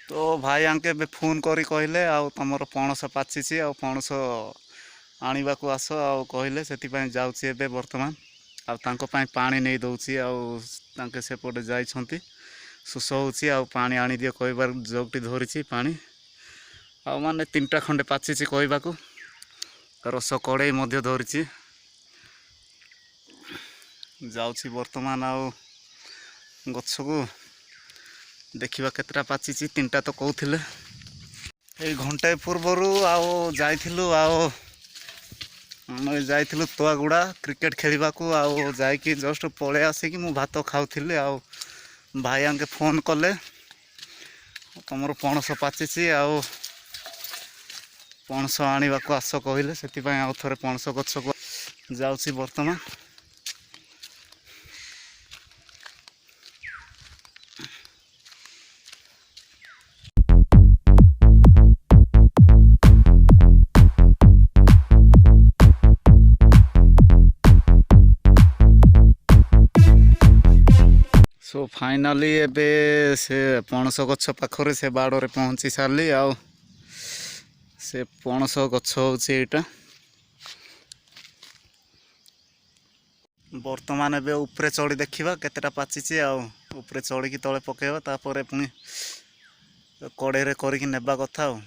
तो भाई आंके बे फोन करी कहले आउ तमर पणस पाचिची आउ पणस आनिबाकू आस आउ कहले सेतिपय जाउची एबे वर्तमान आउ तांको पय पानी नै दउची आउ तांके सेपटे जाइछंती सुस होची आउ पानी आनी दियो कहबार जगटी धरिची पानी आउ माने तीनटा खंडे पाचिची कहबाकू रस कड़े मध्य धरिची जाउची वर्तमान आउ गछकू देखिबा केतरा पाचिची तीनटा तो कहउथिले ए घंटाए पूर्वरु आउ जाइथिलु आउ जाइथिलु तोआगुड़ा क्रिकेट खेलिबाकू आउ जाइकी जस्ट पळे आसिकी मु भात खाउथिले आउ भाई आंके फोन कले तमर पणस पाचिची आउ पणस आनिबाकू आस कहले सेतिपय आउ थरे पणस गछकू जाउची वर्तमान सो फाइनाली एबे से पणस गछ पाखरे से बाड़े पहुँची सारी आउ से पणस गछ होची एटा वर्तमान एबे ऊपरे चढ़ी देखिबा केतेटा पाचिची आउ ऊपरे चढ़ी की तळे पकेबा तापरे पुनी कड़े रे करिकी नेबा कथा आउ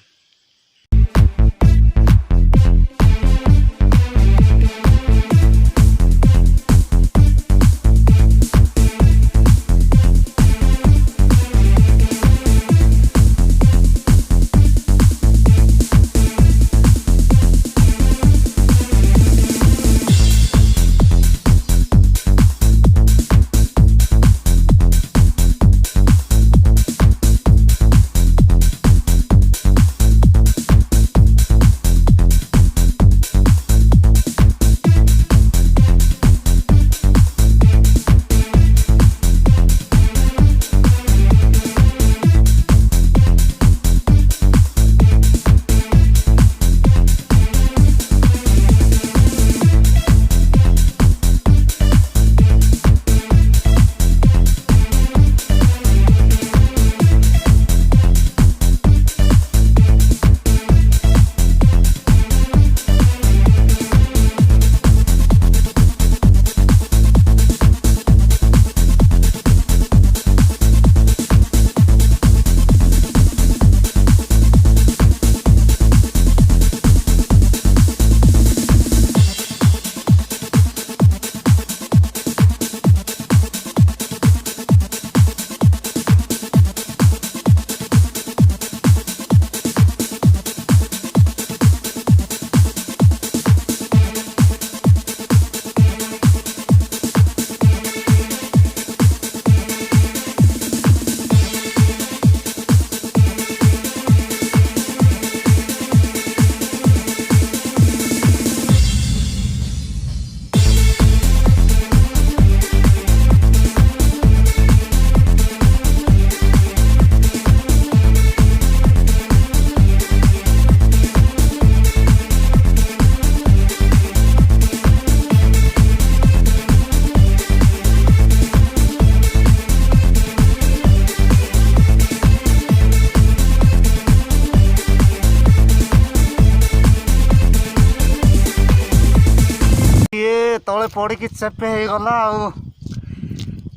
तले पड़ी चेपे हो गला आ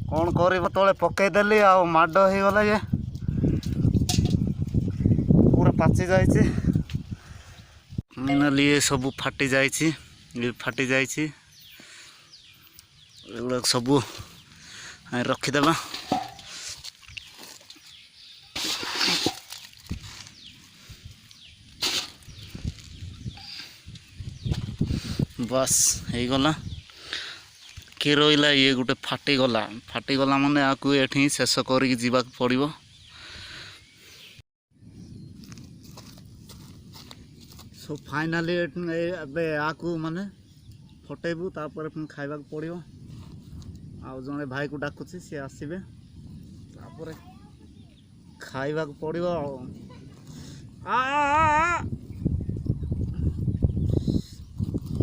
कौन कर तले पकईदेली आ माड हो गला ये पूरा पाची जाइए फाइनाली ये सब फाटी जाइए सब रखीदेवा बस हो गला कि रहा ये गोटे फाटीगला माने आपको ये शेष करके जीवा पड़ो। सो फाइनाली आपको माने फटेबू तापर खाइबा पड़ो आ जड़े भाई को डाकुची सी आसबे तापर खाइबा पड़ो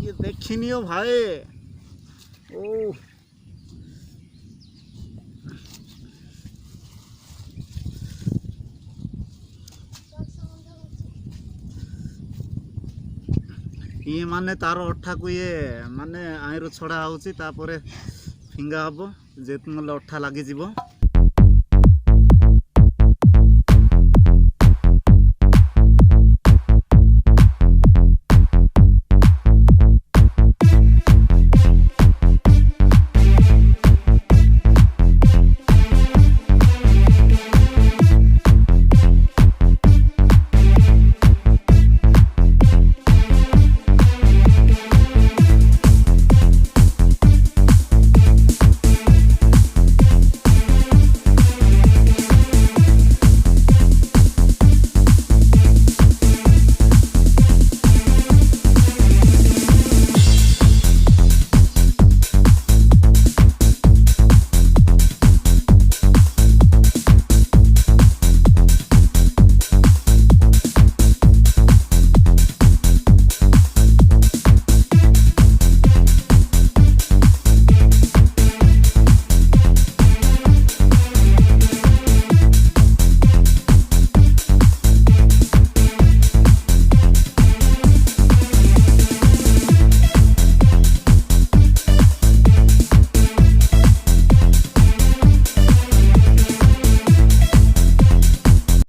ये देखनी हो भाई ओ ये माने तार अठा को ये माने आईरु छड़ा होची तापरे फिंगा हबो जेतन अठा लागि जिवो।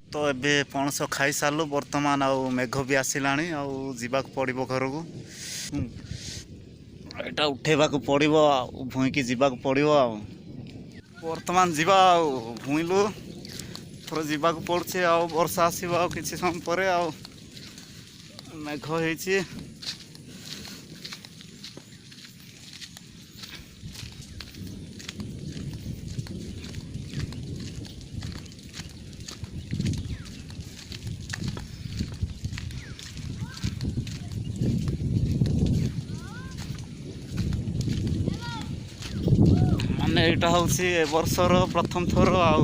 तो एबे पणस खाई सारू बर्तमान आउ मेघ भी आसिलानी आउ जीवाक पड़िबो घरकू एटा उठेबाक पड़िबो भूईकी जीवाक पड़िबो आउ बर्तमान जीवा आउ भूईलु थोड़ा जीवाक पड़छे आउ वर्षा आसीबो आउ किछि समय परे आउ मेघ हेछि। माने एटा होछि ए वर्षर प्रथम थर आउ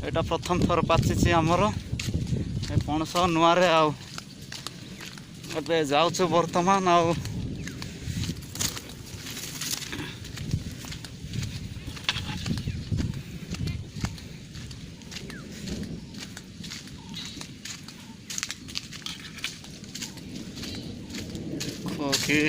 एटा प्रथम थर पाचिछि हमर ए पणस नुआरे आउ एबे जाउछु वर्तमान आउ ओके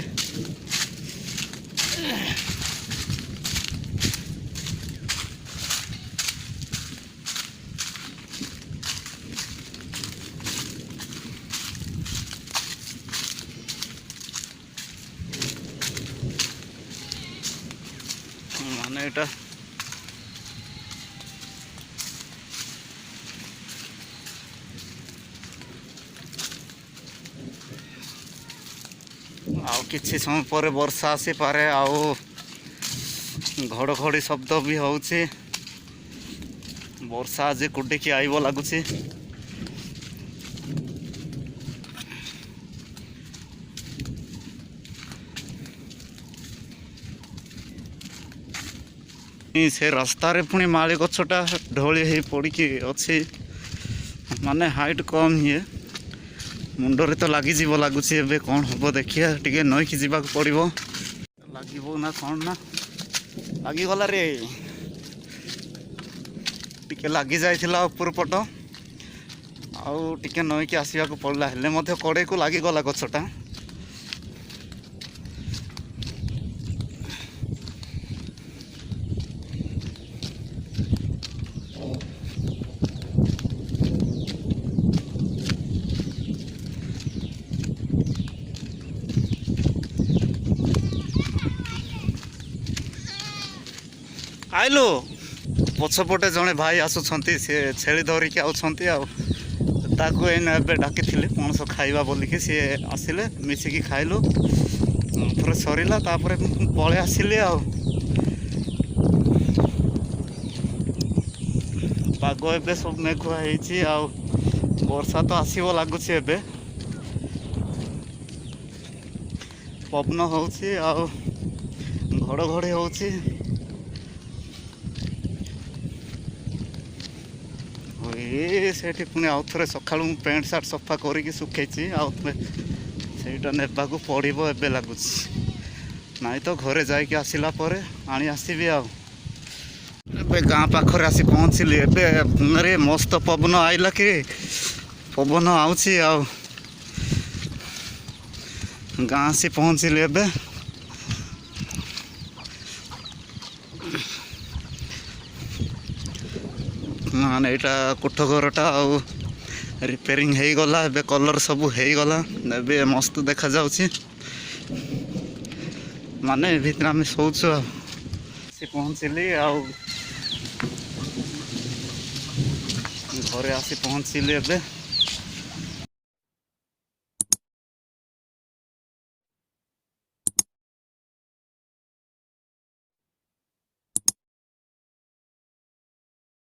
माने एटा आउ किछि समय पर वर्षा आसी पारे आउ घड़घड़ी शब्द भी होउछि वर्षा आज कुटिकी आइबो लागुछि। से रास्ता रे पुणी माली गछटा ढोली हे पड़िकी अच्छी माने हाइट कम हिए मुंडरे तो लगी जीव लगुच ए कौन हम देखिए टे नईकि जावाक पड़ो लगे ना कौन ना लगिगला रे टे लगी जाइला उपर पट आउ टे नईकि आसवाक पड़ा हेले कड़े को लगिगला गछटा आइलु पछपटे जड़े भाई आसुंच सी छेली धरिकी आउंट आगे डाकी पणस खाइबा बोलिकी सी आसिले मिसिकी खाइलु थोड़े सरला पले आसिली पाग ए सब मेघुआ वर्षा तो आसब लगुच ए पवन हो घड़घड़ी हो से पुणी आउ थे सका पैंट सार्ट सफा करके सुखी आईटा नेबा पड़ो ए लगुच नाई तो घरे जाकि आसला आनी आसबि ए गाँ पाखरे आसी पहुँचली ए मस्त पवन आइला कि पवन आउची ଗାଁ ଆସି ପହଞ୍ଚିଲି ଏବେ। ମାନେ ଏଇଟା କୋଠ ଘରଟା ଆଉ ରିପେୟାରିଂ ହେଇଗଲା, ଏବେ କଲର୍ ସବୁ ହେଇଗଲା, ଏବେ ମସ୍ତ ଦେଖାଯାଉଛି। ମାନେ ଏ ଭିତରେ ଆମେ ଶୋଉଛୁ ଆଉ। ଆସି ପହଞ୍ଚିଲି ଆଉ ଘରେ ଆସି ପହଞ୍ଚିଲି ଏବେ।